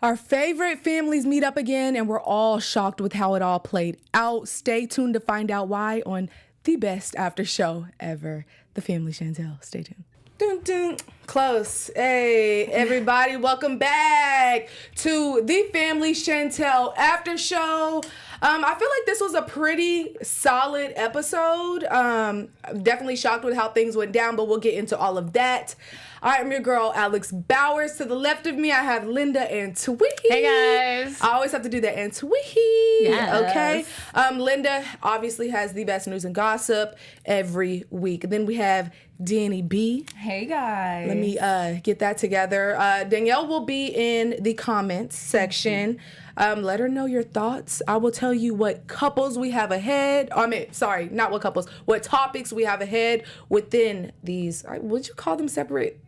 Our favorite families meet up again, and we're all shocked with how it all played out. Stay tuned to find out why on the best after show ever, the Family Chantel. Stay tuned. Dun, dun. Close. Hey, everybody, welcome back to the Family Chantel after show. I feel like this was a pretty solid episode. Definitely shocked with how things went down, but we'll get into all of that. I'm your girl, Alex Bowers. To the left of me, I have Linda Antwi. Hey, guys. I always have to do that, Antwi. Yes. Okay. Linda obviously has the best news and gossip every week. Then we have Danny B. Hey, guys. Let me get that together. Danielle will be in the comments section. Let her know your thoughts. I will tell you what couples we have ahead. Not what couples. What topics we have ahead within these. Would you call them separate?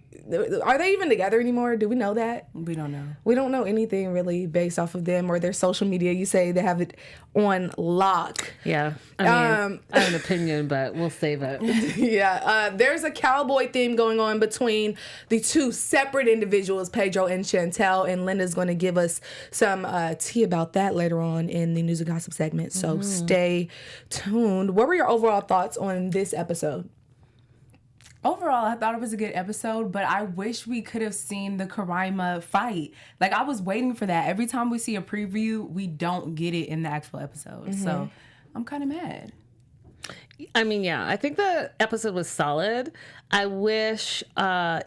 Are they even together anymore? Do we know that? We don't know. We don't know anything really based off of them or their social media. You say they have it on lock. Yeah. I mean, I have an opinion, but we'll save it. Yeah. There's a cowboy theme going on between the two separate individuals, Pedro and Chantel, and Linda's going to give us some tea about that later on in the news and gossip segment. So stay tuned. What were your overall thoughts on this episode? Overall, I thought it was a good episode, but I wish we could have seen the Karaima fight. Like, I was waiting for that. Every time we see a preview, we don't get it in the actual episode. So I'm kind of mad. I mean, yeah, I think the episode was solid. I wish,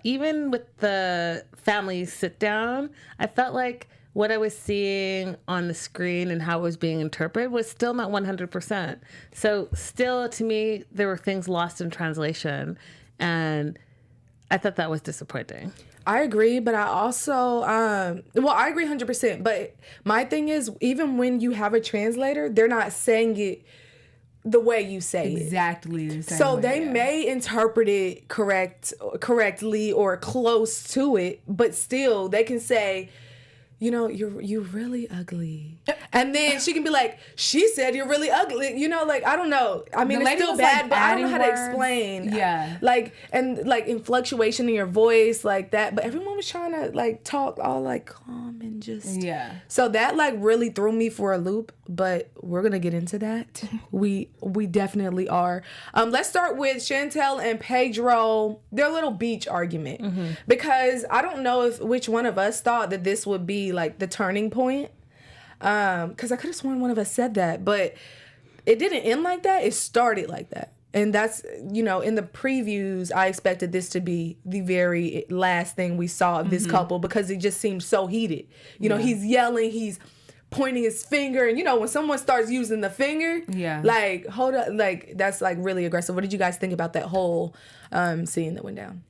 even with the family sit down, I felt like what I was seeing on the screen and how it was being interpreted was still not 100%. So still, to me, there were things lost in translation. And I thought that was disappointing. I agree, but I also, I agree 100%. But my thing is, even when you have a translator, they're not saying it the way you say exactly it. The same so way, they may interpret it correctly or close to it, but still they can say, you know, you're really ugly. And then she can be like, she said you're really ugly. You know, like, I don't know. I mean, it's still bad, but I don't know how to explain. Yeah. Like, and like in fluctuation in your voice like that. But everyone was trying to like talk all like calm and just. Yeah. So that like really threw me for a loop, but we're going to get into that. We definitely are. Let's start with Chantel and Pedro, their little beach argument. Because I don't know which one of us thought that this would be like the turning point. Because I could have sworn one of us said that, but it didn't end like that. It started like that. And that's, you know, in the previews, I expected this to be the very last thing we saw of this couple because it just seemed so heated. You know, he's yelling, he's pointing his finger. And, you know, when someone starts using the finger, like, hold up, like, that's, like, really aggressive. What did you guys think about that whole scene that went down?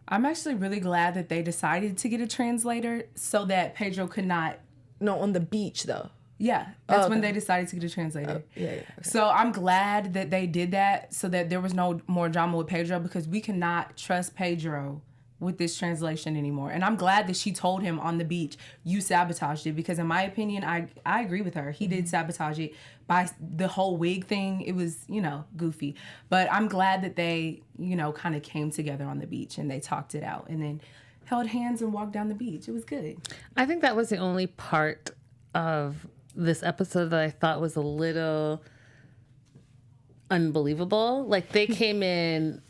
I'm actually really glad that they decided to get a translator so that Pedro could not. No, on the beach, though. Yeah, that's when they decided to get a translator. Okay. So I'm glad that they did that so that there was no more drama with Pedro because we cannot trust Pedro with this translation anymore. And I'm glad that she told him on the beach, you sabotaged it, because in my opinion, I agree with her. He did sabotage it by the whole wig thing. It was, you know, goofy. But I'm glad that they, you know, kind of came together on the beach and they talked it out and then held hands and walked down the beach. It was good. I think that was the only part of this episode that I thought was a little unbelievable. Like, they came in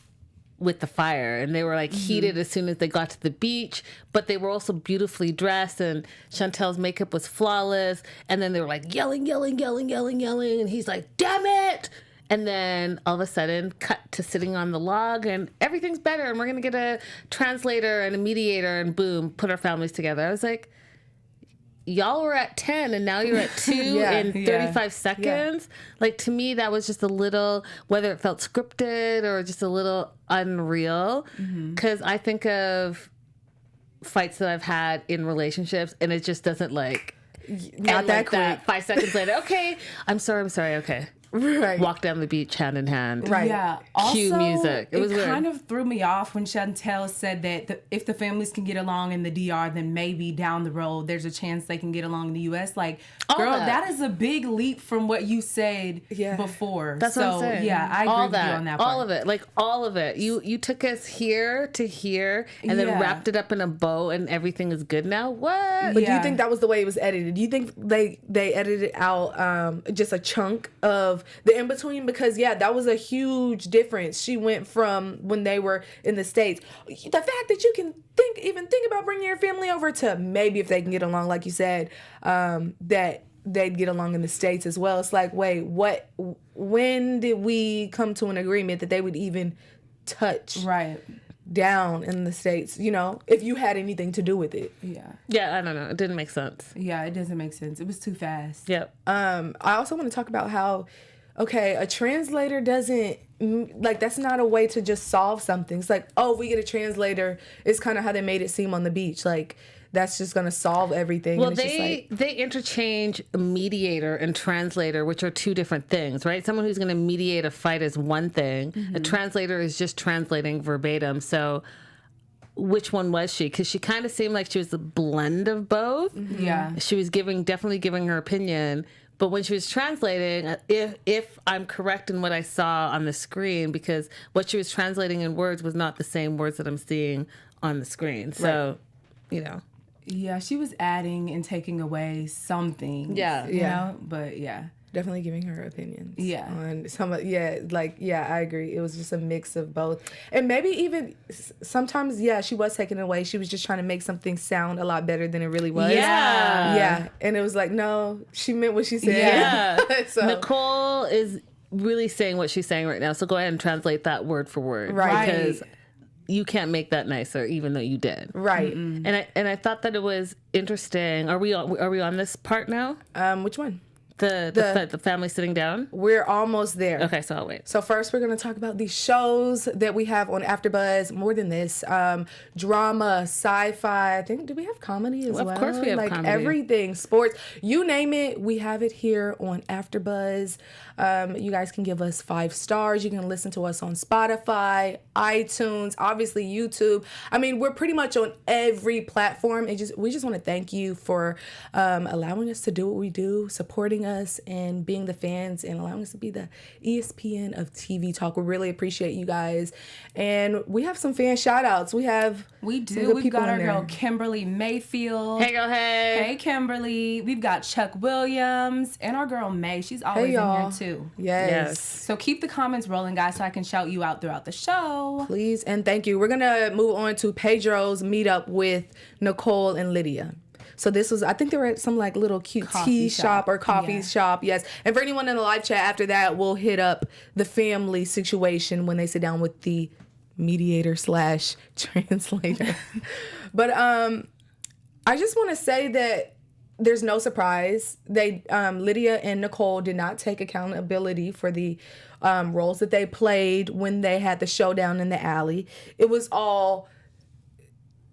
with the fire and they were like heated as soon as they got to the beach, but they were also beautifully dressed and Chantel's makeup was flawless, and then they were like yelling, and he's like, damn it. And then all of a sudden, cut to sitting on the log, and everything's better, and we're going to get a translator and a mediator, and boom, put our families together. I was like, y'all were at 10, and now you're at 2 in 35 seconds. Like, to me, that was just a little, whether it felt scripted or just a little unreal, because I think of fights that I've had in relationships, and it just doesn't, like, not that like quick. that 5 seconds later. Okay, I'm sorry, okay. Right. walk down the beach hand in hand. Right. Yeah. Cue Also, music. It was weird. kind of threw me off when Chantel said that if the families can get along in the DR, then maybe down the road there's a chance they can get along in the US. Like, girl, that is a big leap from what you said before. That's what I'm saying. Yeah, I agree all with you on that part. All of it. Like, all of it. You took us here to here and then wrapped it up in a bow and everything is good now? What? But do you think that was the way it was edited? Do you think they edited out just a chunk of the in-between? Because, that was a huge difference. She went from when they were in the States. The fact that you can even think about bringing your family over to maybe if they can get along, like you said, that they'd get along in the States as well. It's like, wait, when did we come to an agreement that they would even touch down in the States, if you had anything to do with it? Yeah, I don't know. It didn't make sense. Yeah, it doesn't make sense. It was too fast. Yep. I also want to talk about how, a translator doesn't, that's not a way to just solve something. It's like, if we get a translator, it's kind of how they made it seem on the beach. Like, that's just going to solve everything. Well, and it's they interchange mediator and translator, which are two different things, right? Someone who's going to mediate a fight is one thing. Mm-hmm. A translator is just translating verbatim. So which one was she? Because she kind of seemed like she was a blend of both. Mm-hmm. Yeah. She was definitely giving her opinion. But when she was translating, if I'm correct in what I saw on the screen, because what she was translating in words was not the same words that I'm seeing on the screen. So, Yeah, she was adding and taking away something. Yeah. You know? But definitely giving her opinions. Yeah. On some of, I agree. It was just a mix of both. And maybe even sometimes, she was taken away. She was just trying to make something sound a lot better than it really was. Yeah. Yeah. And it was like, no, she meant what she said. Yeah. So Nicole is really saying what she's saying right now. So go ahead and translate that word for word. Right. Because you can't make that nicer, even though you did. Right. Mm-mm. And I thought that it was interesting. Are we on this part now? Which one? The family sitting down? We're almost there. Okay, so I'll wait. So first we're going to talk about these shows that we have on AfterBuzz. More than this, drama, sci-fi. I think, do we have comedy as well? Of course we have comedy. Everything, sports, you name it, we have it here on AfterBuzz. You guys can give us 5 stars. You can listen to us on Spotify, iTunes, obviously YouTube. I mean, we're pretty much on every platform. We just want to thank you for allowing us to do what we do, supporting us and being the fans and allowing us to be the ESPN of TV talk. We really appreciate you guys. And we have some fan shout outs. We do. We've got our girl Kimberly Mayfield. Hey girl, hey. Hey Kimberly. We've got Chuck Williams and our girl May. She's always in here too. Yes. So keep the comments rolling, guys, so I can shout you out throughout the show. Please and thank you. We're gonna move on to Pedro's meetup with Nicole and Lydia. So this was, I think they were at some little cute tea shop or coffee shop. Yes. And for anyone in the live chat after that, we'll hit up the family situation when they sit down with the mediator / translator. But I just want to say that there's no surprise. Lydia and Nicole did not take accountability for the roles that they played when they had the showdown in the alley. It was all,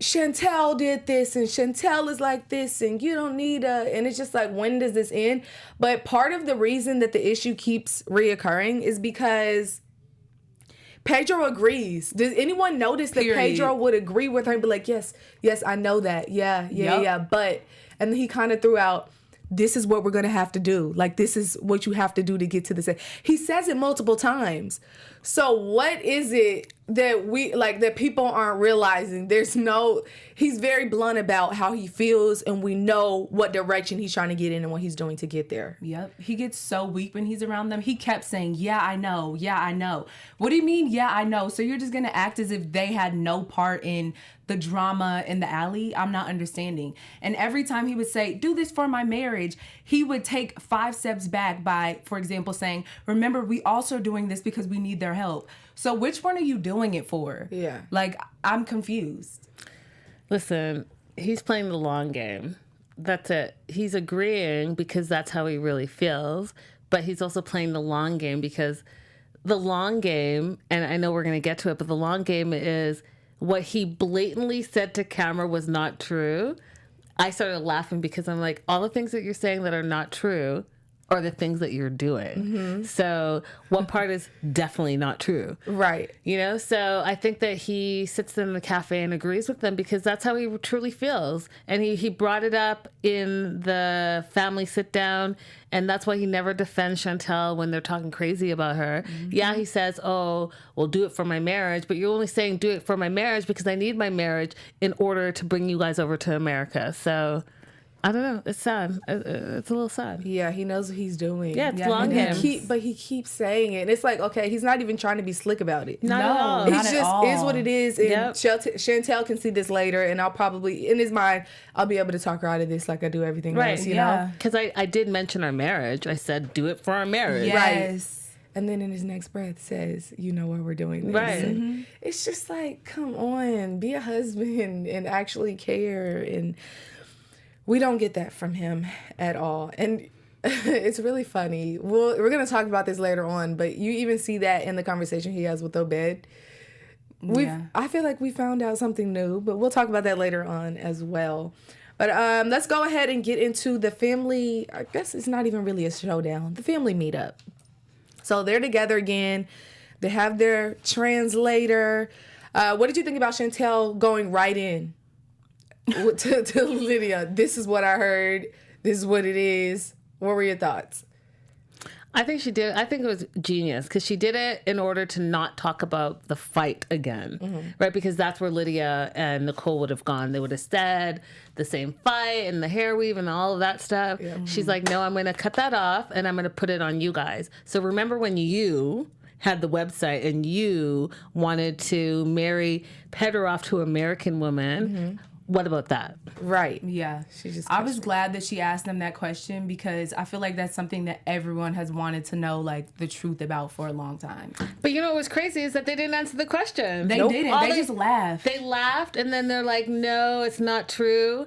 Chantel did this and Chantel is like this and you don't need and it's just like, when does this end? But part of the reason that the issue keeps reoccurring is because Pedro agrees. Does anyone notice that Pedro would agree with her and be like, yes, I know that. Yeah. But, and he kind of threw out, this is what we're going to have to do. Like, this is what you have to do to get to this. He says it multiple times. So what is it that that people aren't realizing? He's very blunt about how he feels, and we know what direction he's trying to get in and what he's doing to get there. Yep. He gets so weak when he's around them. He kept saying, yeah, I know. Yeah, I know. What do you mean? Yeah, I know. So you're just going to act as if they had no part in the drama in the alley? I'm not understanding. And every time he would say, do this for my marriage, he would take 5 steps back by, for example, saying, remember, we also doing this because we need their help. So which one are you doing it for? Yeah. I'm confused. Listen, he's playing the long game. That's it. He's agreeing because that's how he really feels, but he's also playing the long game because the long game, and I know we're going to get to it, but the long game is what he blatantly said to camera was not true. I started laughing because I'm like, all the things that you're saying that are not true are the things that you're doing. So one part is definitely not true. Right. You know, so I think that he sits in the cafe and agrees with them because that's how he truly feels. And he brought it up in the family sit down, and that's why he never defends Chantel when they're talking crazy about her. Yeah, he says, oh, well, do it for my marriage, but you're only saying do it for my marriage because I need my marriage in order to bring you guys over to America. So I don't know. It's sad. It's a little sad. Yeah, he knows what he's doing. Yeah, it's long him. But he keeps saying it. And it's like, okay, he's not even trying to be slick about it. Not at all. It Not just at all. is what it is. And Yep. Chantel can see this later, and I'll probably, in his mind, I'll be able to talk her out of this like I do everything else, you know? Because I did mention our marriage. I said, do it for our marriage. Yes. And then in his next breath says, you know why we're doing this. Right. And it's just like, come on, be a husband and actually care. And we don't get that from him at all. And it's really funny. We're going to talk about this later on, but you even see that in the conversation he has with Obed. I feel like we found out something new, but we'll talk about that later on as well. But let's go ahead and get into the family. I guess it's not even really a showdown. The family meetup. So they're together again. They have their translator. What did you think about Chantel going right in to Lydia? This is what I heard. This is what it is. What were your thoughts? I think she did. I think it was genius because she did it in order to not talk about the fight again, right? Because that's where Lydia and Nicole would have gone. They would have said the same fight and the hair weave and all of that stuff. Yeah. She's like, no, I'm going to cut that off and I'm going to put it on you guys. So remember when you had the website and you wanted to marry Pedro off to an American woman. What about that? Right. Yeah. She just I was glad that she asked them that question because I feel like that's something that everyone has wanted to know, like, the truth about for a long time. But you know what was crazy is that they didn't answer the question. They didn't. They just laughed. They laughed and then they're like, no, it's not true.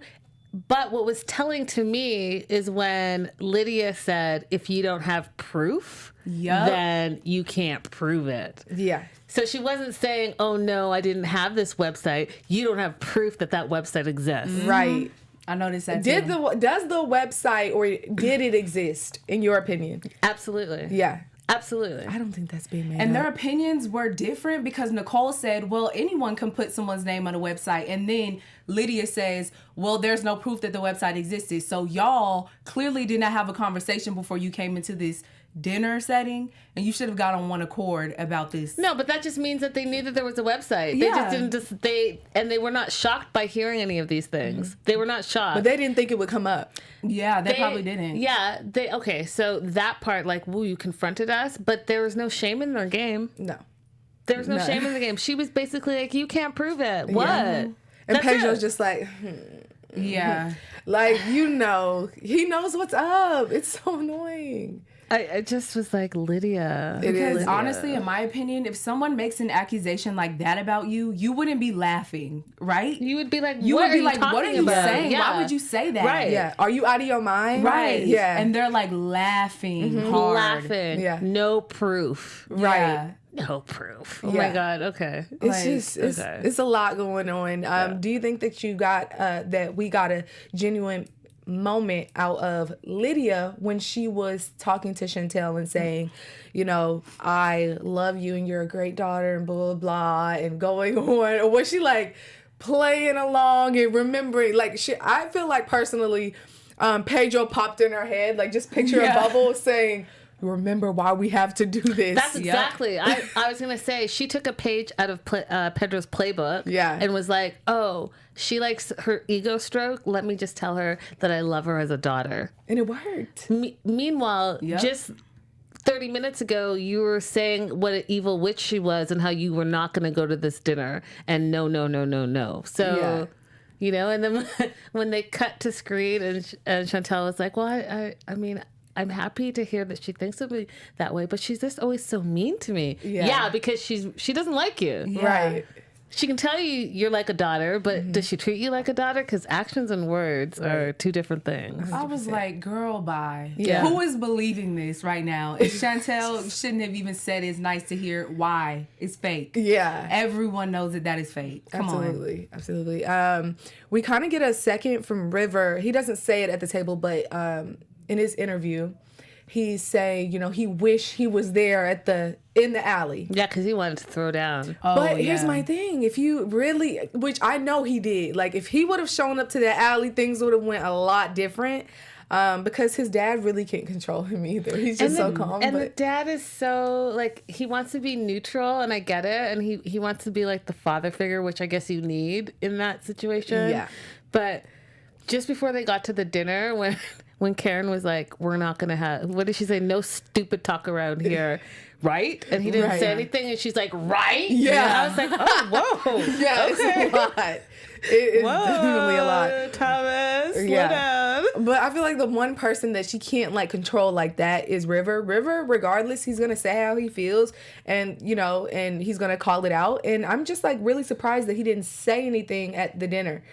But what was telling to me is when Lydia said, if you don't have proof, then you can't prove it. Yeah. So she wasn't saying, oh, no, I didn't have this website. You don't have proof that that website exists. Right. I noticed that Does the website or did it exist in your opinion? Absolutely. Yeah. Absolutely. I don't think that's being made And up. their opinions were different because Nicole said, well, anyone can put someone's name on a website. And then Lydia says, well, there's no proof that the website existed. So y'all clearly did not have a conversation before you came into this dinner setting, and you should have got on one accord about this. No, but that just means that they knew that there was a website. Yeah. They just didn't they were not shocked by hearing any of these things. They were not shocked. But they didn't think it would come up. Yeah, they probably didn't. Yeah, okay, so that part, like, woo, you confronted us, but there was no shame in their game. No. There was no shame in the game. She was basically like, you can't prove it. What? And That's Pedro's it. just like, Yeah. like, he knows what's up. It's so annoying. I just was like, Lydia. Because Lydia. honestly, in my opinion, if someone makes an accusation like that about you, you wouldn't be laughing, right? You would be like, You what would are be you like, what are talking you about? saying? Yeah. Why would you say that? Right. Yeah. Are you out of your mind? Right. Yeah. And they're like laughing hard. Laughing. Yeah. No proof. Right. Yeah. No proof. Oh Yeah. my God. Okay. It's a lot going on. Do you think that you got that we got a genuine moment out of Lydia when she was talking to Chantel and saying, you know, I love you and you're a great daughter and blah blah blah and going on, or was she like playing along and remembering? Like, I feel like personally, Pedro popped in her head, like, just picture a bubble saying, remember why we have to do this. That's exactly. I was going to say, she took a page out of Pedro's playbook and was like, oh, she likes her ego stroke. Let me just tell her that I love her as a daughter. And it worked. Meanwhile, just 30 minutes ago, you were saying what an evil witch she was and how you were not going to go to this dinner. And no. So, you know, and then when they cut to screen and Chantel was like, well, I mean, I'm happy to hear that she thinks of me that way, but she's just always so mean to me. Yeah, because she doesn't like you. Yeah. Right. She can tell you you're like a daughter, but does she treat you like a daughter? Because actions and words are two different things. I was like, girl, bye. Yeah. Who is believing this right now? If Chantel shouldn't have even said it's nice to hear why it's fake. Yeah. Everyone knows that is fake. Come on. Absolutely. We kind of get a second from River. He doesn't say it at the table, but in his interview, he's saying, you know, he wished he was there in the alley. Yeah, because he wanted to throw down. But here's my thing. If you really, which I know he did, like if he would have shown up to that alley, things would have went a lot different. Because his dad really can't control him either. He's just so calm. And the dad is so, like, he wants to be neutral, and I get it. And he wants to be, like, the father figure, which I guess you need in that situation. Yeah. But just before they got to the dinner, when Karen was like, we're not going to have, what did she say? No stupid talk around here. Right? And he didn't say anything, and she's like, right? Yeah. I was like, oh, whoa. Yeah, okay. It's a lot. It is definitely a lot. Thomas, slow down. But I feel like the one person that she can't like control like that is River. River, regardless, he's gonna say how he feels, and you know, and he's gonna call it out. And I'm just like really surprised that he didn't say anything at the dinner.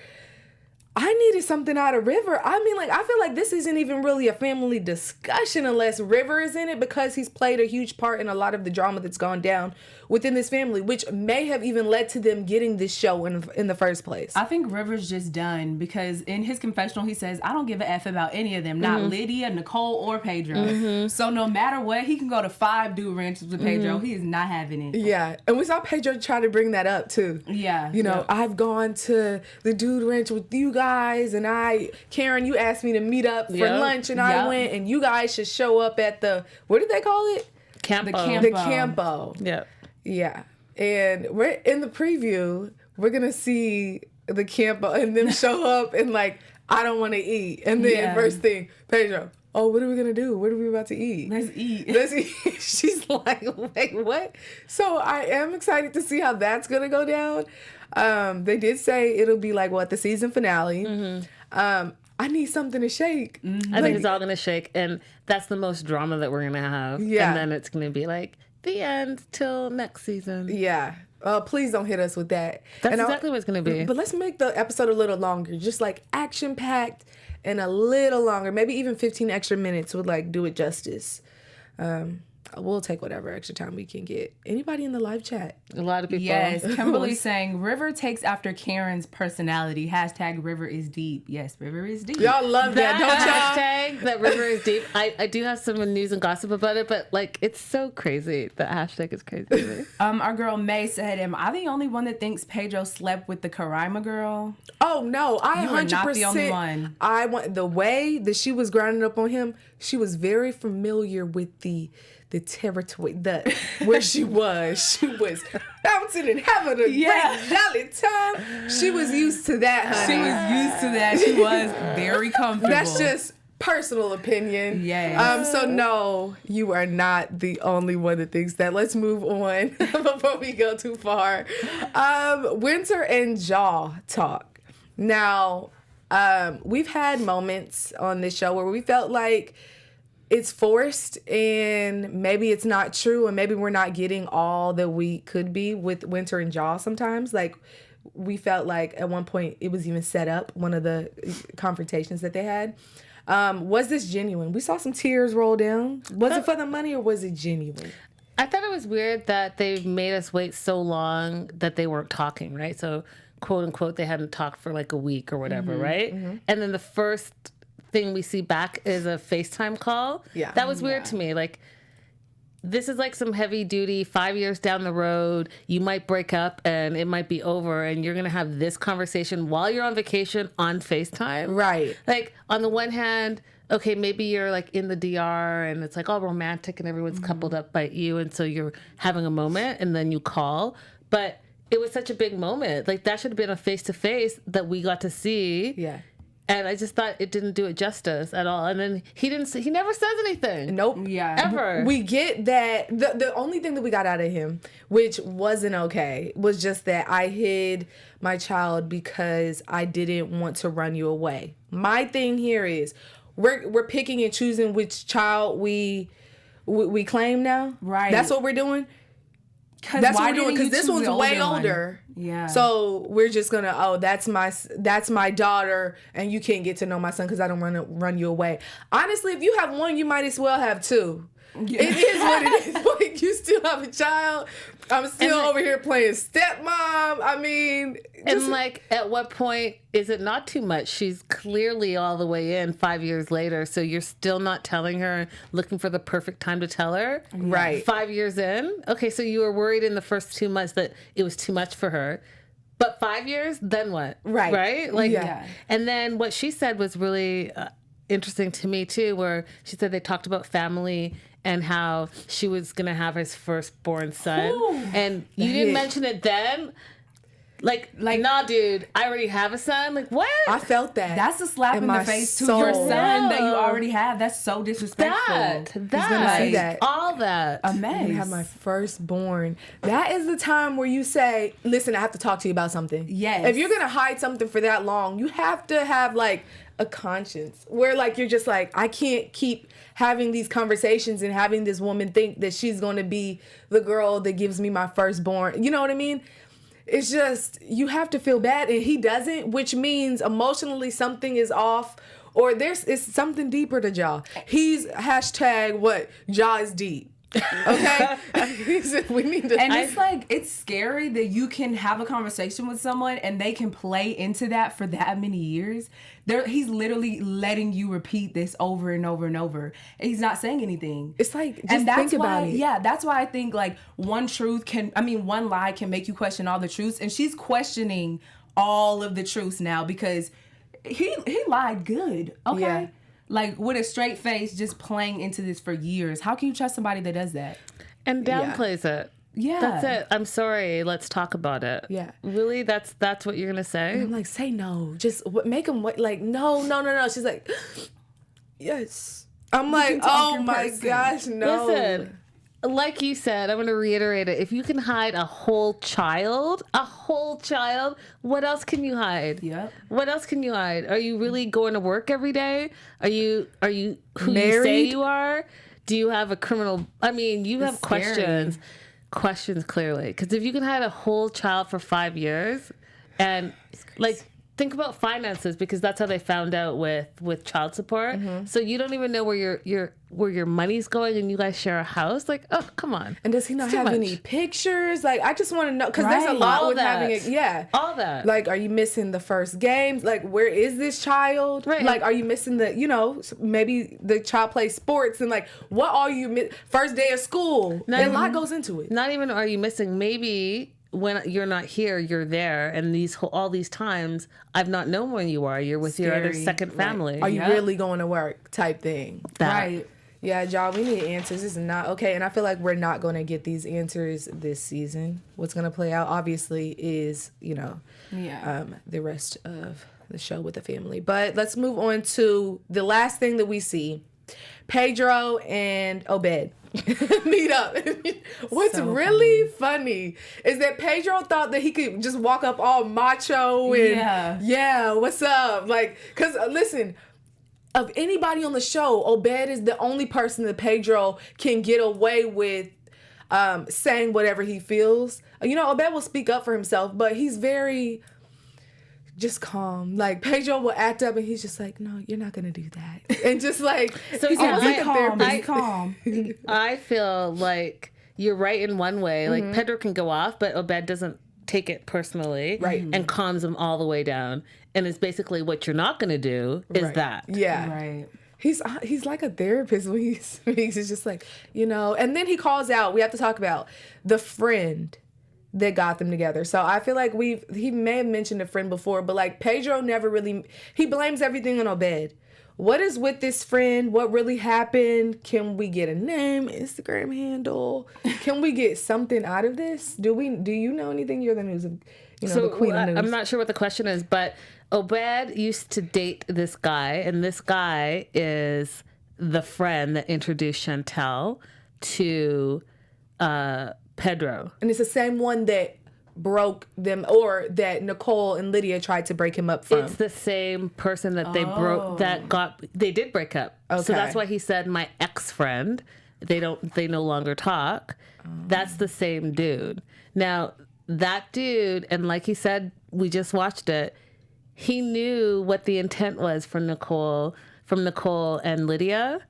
I needed something out of River. I mean, like, I feel like this isn't even really a family discussion unless River is in it, because he's played a huge part in a lot of the drama that's gone down within this family, which may have even led to them getting this show in the first place. I think River's just done, because in his confessional, he says, I don't give a F about any of them, not Lydia, Nicole, or Pedro. So no matter what, he can go to 5 dude ranches with Pedro. He is not having it. Yeah. And we saw Pedro try to bring that up, too. Yeah. You know, I've gone to the dude ranch with you guys, and Karen, you asked me to meet up for lunch, and I went, and you guys should show up at the, what did they call it? Campo. The Campo. Yeah. Yeah. And we're in the preview, we're going to see the Campo and them show up and like, I don't want to eat. And then first thing, Pedro, oh, what are we going to do? What are we about to eat? Let's eat. Let's eat. She's like, wait, what? So I am excited to see how that's going to go down. They did say it'll be like, what, the season finale. I need something to shake. I think it's all going to shake. And that's the most drama that we're going to have. Yeah. And then it's going to be like, the end till next season. Yeah. Please don't hit us with that. That's exactly what it's going to be. But let's make the episode a little longer. Just like action-packed and a little longer. Maybe even 15 extra minutes would like do it justice. We'll take whatever extra time we can get. Anybody in the live chat? A lot of people. Yes. Kimberly saying, River takes after Karen's personality. Hashtag River is deep. Yes, River is deep. Y'all love that, don't y'all? Hashtag that River is deep. I do have some news and gossip about it, but like it's so crazy. That hashtag is crazy. Our girl May said, am I the only one that thinks Pedro slept with the Karaima girl? Oh no, I 100%. You are not the only one. I want the way that she was grinding up on him. She was very familiar with the territory, where she was. She was bouncing and having a great jolly time. She was used to that, honey. She was used to that. She was very comfortable. That's just personal opinion. Yeah. So no, you are not the only one that thinks that. Let's move on before we go too far. Winter and Jaw talk. Now, we've had moments on this show where we felt like it's forced and maybe it's not true, and maybe we're not getting all that we could be with Winter and Jaw sometimes. Like, we felt like at one point it was even set up, one of the confrontations that they had. Was this genuine? We saw some tears roll down. Was it for the money or was it genuine? I thought it was weird that they made us wait so long that they weren't talking, right? So, quote unquote, they hadn't talked for like a week or whatever, right? And then the first thing we see back is a FaceTime call. Yeah. That was weird to me. Like, this is like some heavy duty, 5 years down the road, you might break up and it might be over, and you're going to have this conversation while you're on vacation on FaceTime. Right. Like, on the one hand, okay, maybe you're like in the DR and it's like all romantic and everyone's coupled up by you, and so you're having a moment and then you call. But it was such a big moment. Like, that should have been a face-to-face that we got to see. Yeah. And I just thought it didn't do it justice at all. And then he never says anything. Nope. Yeah. Ever. We get that. The only thing that we got out of him, which wasn't okay, was just that I hid my child because I didn't want to run you away. My thing here is we're picking and choosing which child we claim now. Right. That's what we're doing. That's what we're doing, because this one's way older. Yeah. So we're just gonna, that's my daughter, and you can't get to know my son because I don't want to run you away. Honestly, if you have one, you might as well have two. Yeah. It is what it is. Like, you still have a child. I'm still over here playing stepmom. I mean, and like, at what point is it not too much? She's clearly all the way in 5 years later, so you're still not telling her, looking for the perfect time to tell her? Right. 5 years in? Okay, so you were worried in the first 2 months that it was too much for her. But 5 years, then what? Right. Right? Like, Yeah. And then what she said was really interesting to me, too, where she said they talked about family and how she was going to have his firstborn son. Ooh. And you didn't mention it then. Like, nah, dude, I already have a son. Like, what? I felt that. That's a slap in my the face to soul. your son that you already have. That's so disrespectful. gonna see that. All that. A I'm mess. gonna have my firstborn. That is the time where you say, listen, I have to talk to you about something. Yes. If you're gonna hide something for that long, you have to have like a conscience where like you're just like, I can't keep having these conversations and having this woman think that she's gonna be the girl that gives me my firstborn. You know what I mean? It's just, you have to feel bad, and he doesn't, which means emotionally something is off, or it's something deeper to Ja. He's hashtag what? Ja is deep. Okay? We need to. And it's like, it's scary that you can have a conversation with someone and they can play into that for that many years. He's literally letting you repeat this over and over and over. And he's not saying anything. It's like, just think about it. Yeah, that's why I think like one lie can make you question all the truths. And she's questioning all of the truths now because he lied good. Okay. Yeah. Like with a straight face, just playing into this for years. How can you trust somebody that does that? And downplays it. Yeah. That's it. I'm sorry. Let's talk about it. Yeah. Really? That's what you're going to say? I'm like, say no. Just make him wait. Like, no. She's like, yes. I'm like, oh my gosh, no. Listen, like you said, I'm going to reiterate it. If you can hide a whole child, what else can you hide? Yep. What else can you hide? Are you really going to work every day? Are you who Married? you say you are? Do you have a criminal? I mean, you have scary. questions clearly. Because if you can hide a whole child for 5 years, and like, think about finances, because that's how they found out with child support. Mm-hmm. So you don't even know where your money's going, and you guys share a house. Like, oh, come on. And does he not have any pictures? Like, I just want to know, because there's a Right. lot All with that. having it. Yeah. All that. Like, are you missing the first games? Like, where is this child? Right. Like, are you missing maybe the child plays sports, and like, what are you first day of school? A lot goes into it. Not even are you missing. Maybe when you're not here, you're there, and all these times I've not known where you are. You're with your other Scary. second family. Are you Yep. really going to work? Type thing. That. Right. Yeah, y'all, we need answers. This is not okay, and I feel like we're not going to get these answers this season. What's going to play out, obviously, is the rest of the show with the family. But let's move on to the last thing that we see: Pedro and Obed meet up. What's So really funny is that Pedro thought that he could just walk up all macho and yeah, what's up? Like, because listen, of anybody on the show, Obed is the only person that Pedro can get away with saying whatever he feels. Obed will speak up for himself, but he's very just calm. Like, Pedro will act up and he's just like, no, you're not going to do that. And just like, So he's yeah, almost like a Calm. therapist. Be calm. I feel like you're right in one way. Like, Mm-hmm. Pedro can go off, but Obed doesn't take it personally. Right. And calms him all the way down. And it's basically, what you're not going to do is Right. that. Yeah. Right. He's like a therapist when he speaks. It's just like, and then he calls out, we have to talk about the friend that got them together. So I feel like he may have mentioned a friend before, but like Pedro never really, he blames everything on Obed. What is with this friend? What really happened? Can we get a name, Instagram handle? Can we get something out of this? Do you know anything? You're the news of, the queen of news. I'm not sure what the question is, but Obed used to date this guy, and this guy is the friend that introduced Chantel to Pedro. And it's the same one that broke them, or that Nicole and Lydia tried to break him up from. It's the same person that they did break up. Okay. So that's why he said my ex-friend. They no longer talk. That's the same dude. Now, that dude, and like he said, we just watched it, he knew what the intent was from Nicole and Lydia.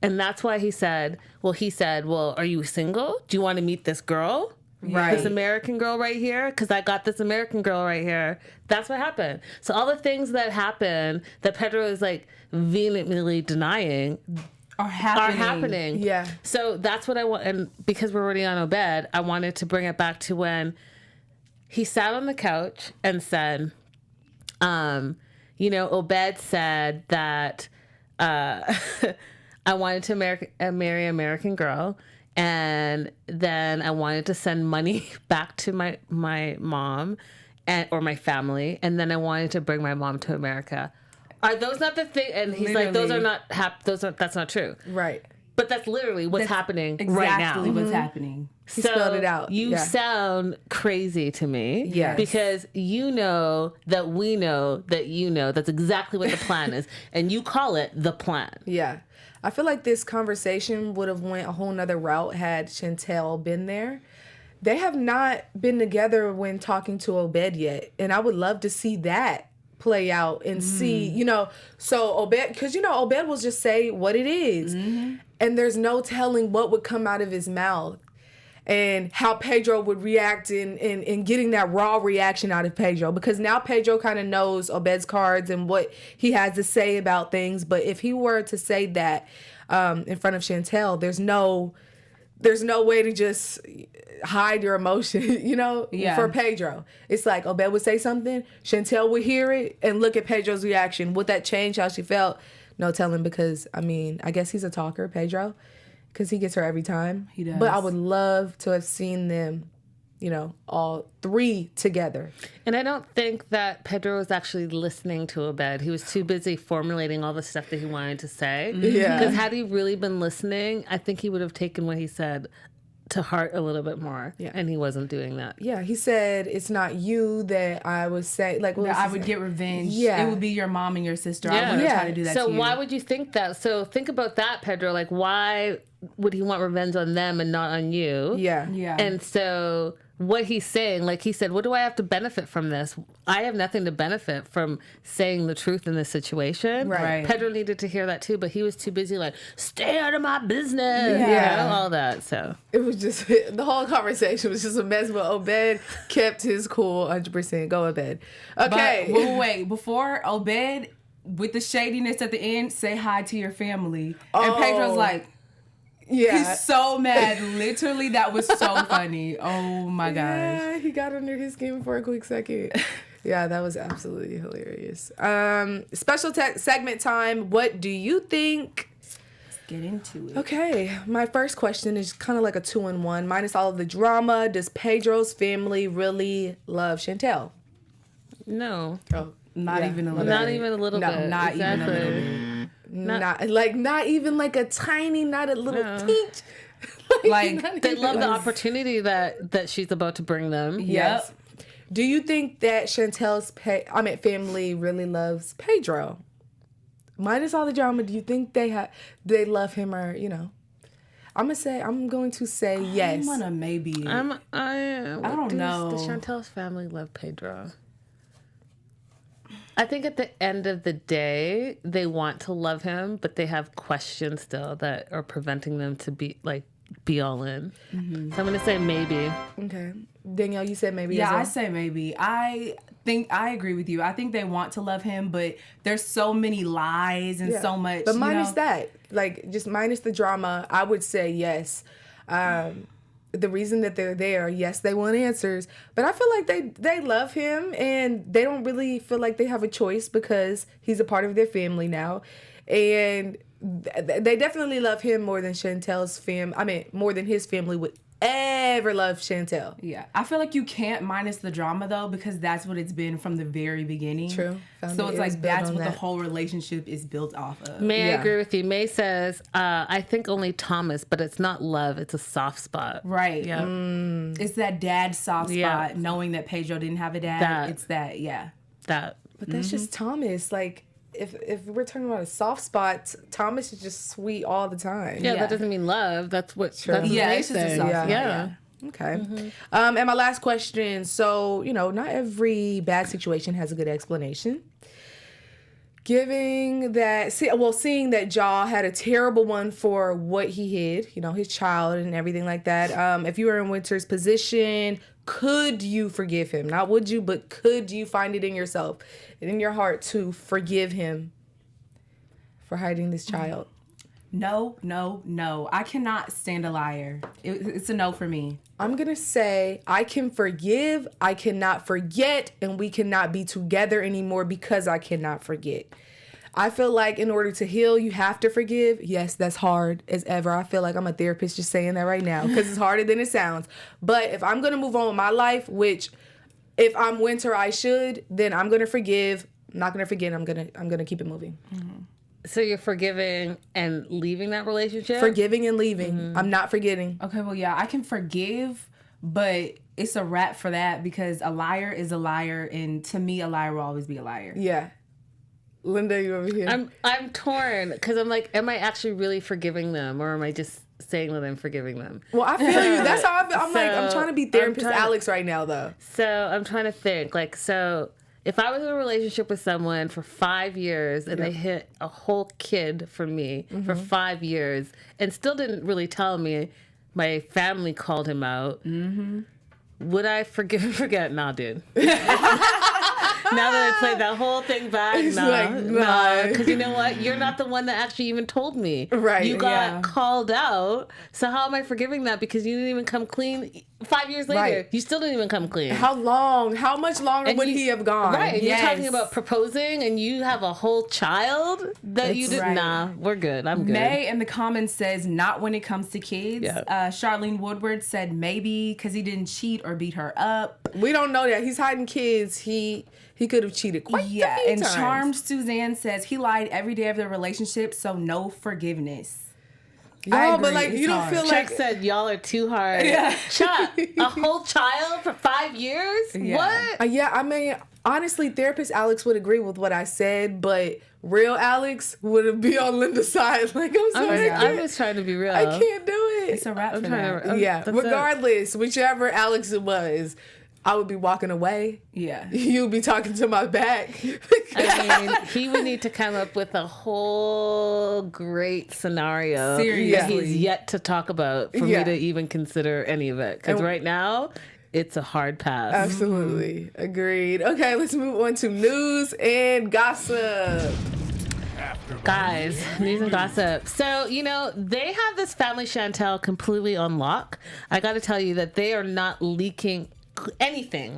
And that's why he said, well, are you single? Do you want to meet this girl? Right. This American girl right here, because I got this American girl right here. That's what happened. So all the things that happened that Pedro is like vehemently denying Are happening. Yeah. So that's what I want. And because we're already on Obed, I wanted to bring it back to when he sat on the couch and said, Obed said that I wanted to marry an American girl. And then I wanted to send money back to my mom or my family. And then I wanted to bring my mom to America. Are those not the thing? And he's like, those are not, that's not true. Right. But that's literally what's happening right now. Exactly what's happening. He spelled it out. You sound crazy to me. Yes. Because you know that we know that you know that's exactly what the plan is. And you call it the plan. Yeah. I feel like this conversation would have went a whole nother route had Chantel been there. They have not been together when talking to Obed yet. And I would love to see that play out and see, so Obed, because, Obed will just say what it is. Mm-hmm. And there's no telling what would come out of his mouth and how Pedro would react in getting that raw reaction out of Pedro. Because now Pedro kind of knows Obed's cards and what he has to say about things. But if he were to say that in front of Chantel, there's no way to just hide your emotion, for Pedro. It's like Obed would say something, Chantel would hear it and look at Pedro's reaction. Would that change how she felt? No telling, because, I guess he's a talker, Pedro, because he gets her every time. He does. But I would love to have seen them, all three together. And I don't think that Pedro was actually listening to Obed. He was too busy formulating all the stuff that he wanted to say. Yeah. Because had he really been listening, I think he would have taken what he said to heart a little bit more. Yeah. And he wasn't doing that. Yeah, he said, it's not you that I would say, like, what That was I he would saying? get revenge. Yeah. It would be your mom and your sister. Yeah. I wouldn't Yeah. try to do that So to you. why would you think that? So think about that, Pedro. Like, why would he want revenge on them and not on you? Yeah. Yeah. And so what he's saying, like he said, what do I have to benefit from this? I have nothing to benefit from saying the truth in this situation. Right. Pedro needed to hear that too, but he was too busy like, stay out of my business. Yeah. All that. So It was just, the whole conversation was just a mess, but Obed kept his cool 100%. Go Obed. Okay. But wait, before Obed, with the shadiness at the end, say hi to your family. And Pedro's like, yeah. he's so mad. Literally, that was so funny. Oh my gosh. Yeah, he got under his skin for a quick second. Yeah, that was absolutely hilarious. Special segment time. What do you think? Let's get into it. Okay, my first question is kind of like a 2-in-1. Minus all of the drama, does Pedro's family really love Chantel? no, Oh, Not even a little not bit. even a little No, bit. Not even a little bit. not even like a tiny, not a little teach. Like, They love the opportunity that she's about to bring them. Yes. Do you think that Chantel's family really loves Pedro? Minus all the drama, do you think they love him, or I'm going to say yes. I'm gonna maybe. I don't know. Does Chantel's family love Pedro? I think at the end of the day, they want to love him, but they have questions still that are preventing them to be all in. Mm-hmm. So I'm going to say maybe. Okay. Danielle, you said maybe. Yeah, as well? I say maybe. I think I agree with you. I think they want to love him, but there's so many lies and so much. But minus that, just minus the drama, I would say yes. The reason that they're there, yes, they want answers, but I feel like they love him and they don't really feel like they have a choice because he's a part of their family now, and they definitely love him more than Chantel's more than his family would ever love Chantel. Yeah, I feel like you can't minus the drama though, because that's what it's been from the very beginning. True. So it's like that's what the whole relationship is built off of. May I agree with you? May says, I think only Thomas, but it's not love, it's a soft spot. Right. Yeah. It's that dad soft spot, Yeah. knowing that Pedro didn't have a dad. It's that, yeah. That. But that's just Thomas. Like, if we're talking about a soft spot, Thomas is just sweet all the time. Yeah, Yeah. that doesn't mean love. That's what. Sure. That's what Yeah, they it's just a say. soft Yeah. spot. Yeah. Okay. And my last question. So, not every bad situation has a good explanation. seeing that Ja had a terrible one for what he hid, his child and everything like that. If you were in Winter's position, could you forgive him? Not would you, but could you find it in yourself and in your heart to forgive him for hiding this child? No. I cannot stand a liar. It's a no for me. I'm going to say I can forgive, I cannot forget, and we cannot be together anymore because I cannot forget. I feel like in order to heal, you have to forgive. Yes, that's hard as ever. I feel like I'm a therapist just saying that right now because it's harder than it sounds. But if I'm going to move on with my life, which if I'm Winter, I should, then I'm going to forgive. I'm not going to forget. I'm going to keep it moving. Mm-hmm. So you're forgiving and leaving that relationship? Forgiving and leaving. Mm-hmm. I'm not forgetting. Okay, well, yeah, I can forgive, but it's a wrap for that because a liar is a liar, and to me, a liar will always be a liar. Yeah. Linda, you over here? I'm torn because I'm like, am I actually really forgiving them, or am I just saying that I'm forgiving them? Well, I feel you. That's how I feel. I'm trying to be therapist Alex right now, though. So I'm trying to think. If I was in a relationship with someone for 5 years and they hit a whole kid for me for 5 years and still didn't really tell me, my family called him out, would I forgive and forget? Nah, dude. Now that I played that whole thing back, nah. Because you know what? You're not the one that actually even told me. Right. You got called out. So how am I forgiving that? Because you didn't even come clean 5 years later. You still didn't even come clean. How long? How much longer would he have gone? Right. And you're talking about proposing and you have a whole child that you did. Right. Nah, we're good. I'm good. May in the comments says not when it comes to kids. Yep. Charlene Woodward said maybe because he didn't cheat or beat her up. We don't know that. He's hiding kids. He could have cheated quite a few times. Charmed Suzanne says he lied every day of the relationship, so no forgienness. Y'all, but like you don't feel Chuck like said y'all are too hard. Yeah. Chuck, a whole child for 5 years? Yeah. What? Yeah, I mean, honestly, therapist Alex would agree with what I said, but real Alex would be on Linda's side. Like I'm just trying to be real. I can't do it. It's a wrap for that. Regardless, whichever Alex it was, I would be walking away. Yeah. You'd be talking to my back. I mean, he would need to come up with a whole great scenario that he's yet to talk about for me to even consider any of it. Because right now, it's a hard pass. Absolutely. Agreed. Okay, let's move on to news and gossip. Guys, news and gossip. So, they have this Family Chantel completely on lock. I got to tell you that they are not leaking anything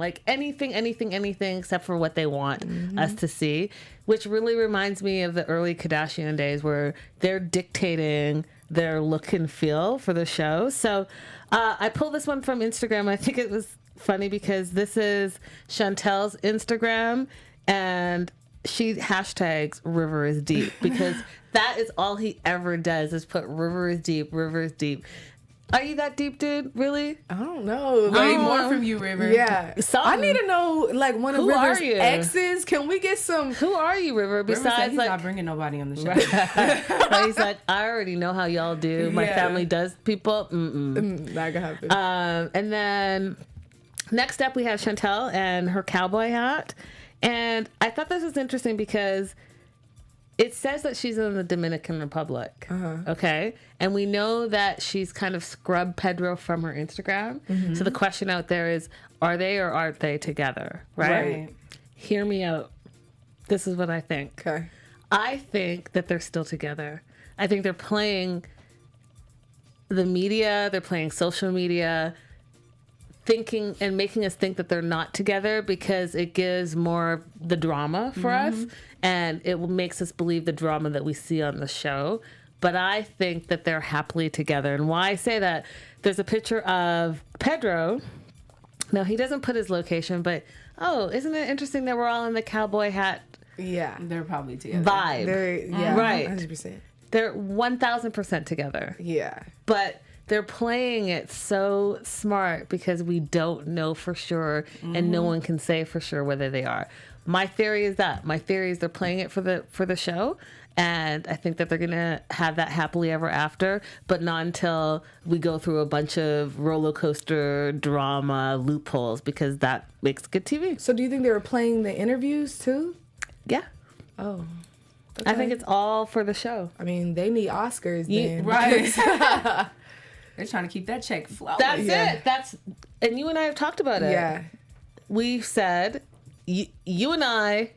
except for what they want us to see, which really reminds me of the early Kardashian days where they're dictating their look and feel for the show. So I pulled this one from Instagram. I think it was funny because this is Chantel's Instagram and she hashtags River is Deep because that is all he ever does is put River is Deep, River is Deep. Are you that deep, dude? Really? I don't know. I need more from you, River. Yeah. I need to know, like, one of River's exes. Can we get some... Who are you, River? Besides, he's not bringing nobody on the show. Right, he's like, I already know how y'all do. My family does people. Not gonna happen. And then next up, we have Chantel and her cowboy hat. And I thought this was interesting because it says that she's in the Dominican Republic, okay? And we know that she's kind of scrubbed Pedro from her Instagram. So the question out there is, are they or aren't they together, right? Hear me out. This is what I think. Okay. I think that they're still together. I think they're playing the media, they're playing social media, thinking and making us think that they're not together because it gives more the drama for us and it makes us believe the drama that we see on the show. But I think that they're happily together. And why I say that, there's a picture of Pedro. Now, he doesn't put his location, but isn't it interesting that we're all in the cowboy hat? Yeah. They're probably together. Vibe. Right. 100%. They're 1,000% together. Yeah. But they're playing it so smart because we don't know for sure and no one can say for sure whether they are. My theory is they're playing it for the show, and I think that they're going to have that happily ever after, but not until we go through a bunch of roller coaster drama loopholes because that makes good TV. So do you think they were playing the interviews too? Yeah. Oh. I think it's all for the show. I mean, they need Oscars then. Right. They're trying to keep that check flowing. That's it. And you and I have talked about it. Yeah. We've said, you and I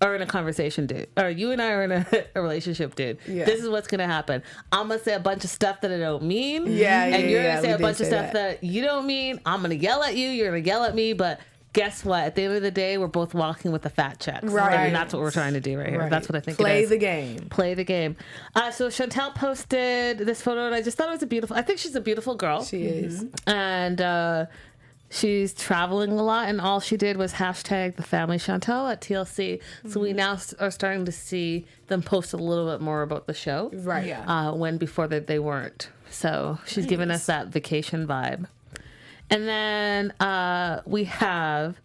are in a conversation, dude. Or you and I are in a relationship, dude. Yeah. This is what's going to happen. I'm going to say a bunch of stuff that I don't mean. Yeah, And you're going to say a bunch of that. stuff that you don't mean. I'm going to yell at you. You're going to yell at me. But guess what? At the end of the day, we're both walking with the fat checks. Right. And that's what we're trying to do right here. Right. That's what I think Play it is. the game. Play the game. So Chantel posted this photo, and I just thought it was I think she's a beautiful girl. She is. And she's traveling a lot, and all she did was hashtag the Family Chantel at TLC. So we now are starting to see them post a little bit more about the show. Right. Yeah. When before that they weren't. So she's giving us that vacation vibe. And then we have,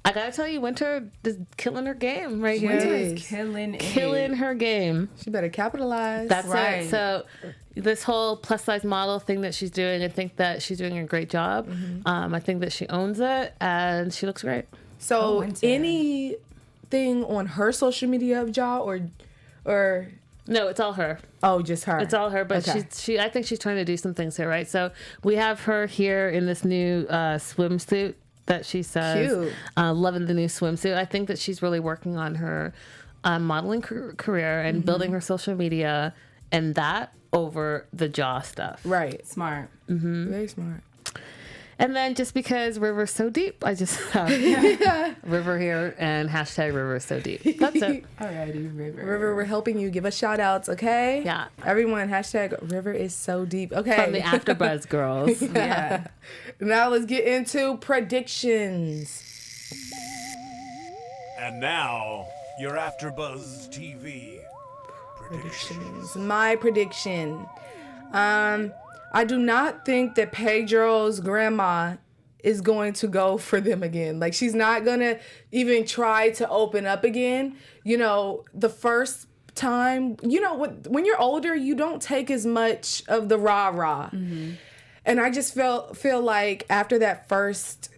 I gotta tell you, Winter is killing her game right here. Winter Yes. is killing it. Killing her game. She better capitalize. That's Right. it. So this whole plus size model thing that she's doing, I think that she's doing a great job. I think that she owns it, and she looks great. So Winter. anything on her social media of y'all or No, it's all her. oh, just her. It's all her, but Okay. she I think she's trying to do some things here, right? So we have her here in this new swimsuit that she says, Cute. loving the new swimsuit. I think that she's really working on her modeling career and building her social media, and that over the jaw stuff. Right. Smart. Very smart. And then just because River's so deep, I just have River here and hashtag River's so deep. That's it. Alrighty, River. River, we're helping you. Give us shout outs, okay? Yeah. Everyone, hashtag River is so deep. Okay. From the AfterBuzz girls. Yeah. Now let's get into predictions. And now, your AfterBuzz TV predictions. My prediction. I do not think that Pedro's grandma is going to go for them again. Like, she's not going to even try to open up again. You know, the first time, you know, when you're older, you don't take as much of the rah-rah. And I just feel like after that first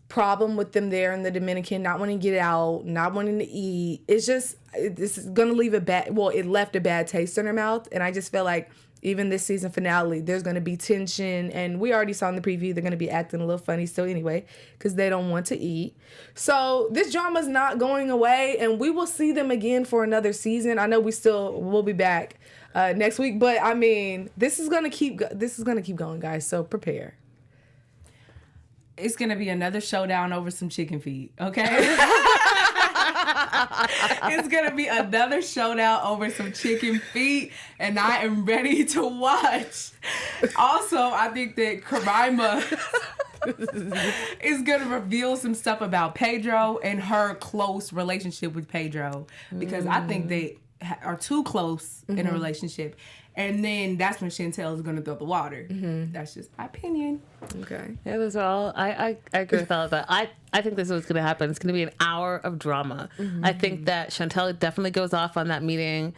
problem with them there in the Dominican, not wanting to get out, not wanting to eat, this is going to leave it left a bad taste in her mouth. And I just feel like even this season finale, there's going to be tension. And we already saw in the preview, they're going to be acting a little funny still anyway, because they don't want to eat. So this drama's not going away, and we will see them again for another season. I know we'll be back next week, but I mean, this is going to keep going, guys. So prepare. It's gonna be another showdown over some chicken feet, okay? It's gonna be another showdown over some chicken feet, and I am ready to watch. Also, I think that Karima is gonna reveal some stuff about Pedro and her close relationship with Pedro, because I think they are too close in a relationship. And then that's when Chantel is going to throw the water. That's just my opinion. Okay. Yeah, those are all. I agree with all of that. I think this is what's going to happen. It's going to be an hour of drama. I think that Chantel definitely goes off on that meeting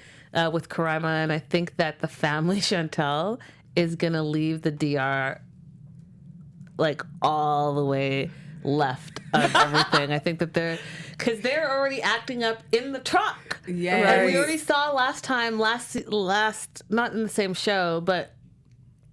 with Karima, and I think that the family Chantel is going to leave the DR like all the way left of everything. I think that because they're already acting up in the truck. Yeah. And we already saw last not in the same show, but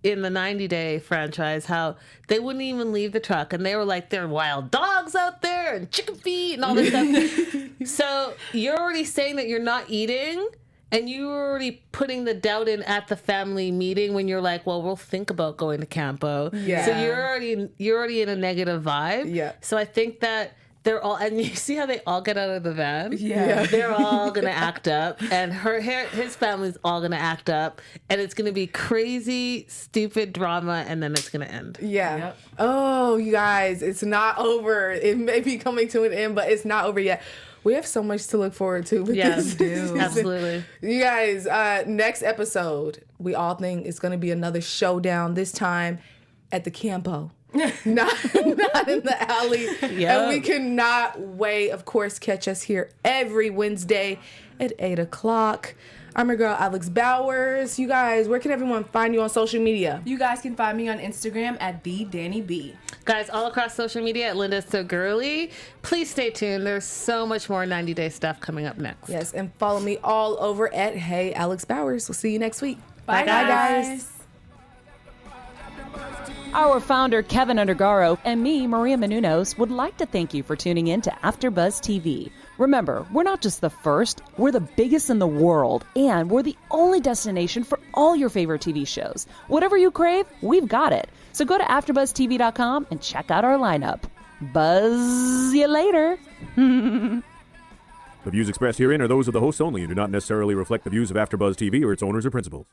in the 90 Day franchise, how they wouldn't even leave the truck, and they were like, there are wild dogs out there and chicken feet and all this stuff. So you're already saying that you're not eating, and you're already putting the doubt in at the family meeting when you're like, well, we'll think about going to Campo. Yeah. So you're already in a negative vibe. Yeah. So I think that they're all, and you see how they all get out of the van? Yeah. They're all going to act up, and his family's all going to act up, and it's going to be crazy, stupid drama, and then it's going to end. Yeah. Yep. Oh, you guys, it's not over. It may be coming to an end, but it's not over yet. We have so much to look forward to with Yeah, this season. absolutely. You guys, next episode, we all think it's going to be another showdown, this time at the Campo. not in the alley. Yep. And we cannot wait. Of course, catch us here every Wednesday at 8 o'clock. I'm your girl, Alex Bowers. You guys, where can everyone find you on social media? You guys can find me on Instagram at @TheDannyB. Guys, all across social media at Linda So Girly. Please stay tuned. There's so much more 90 Day stuff coming up next. Yes, and follow me all over at Hey Alex Bowers. We'll see you next week. Bye, guys. Our founder, Keven Undergaro, and me, Maria Menounos, would like to thank you for tuning in to AfterBuzz TV. Remember, we're not just the first, we're the biggest in the world, and we're the only destination for all your favorite TV shows. Whatever you crave, we've got it. So go to AfterBuzzTV.com and check out our lineup. Buzz you later. The views expressed herein are those of the hosts only and do not necessarily reflect the views of AfterBuzz TV or its owners or principals.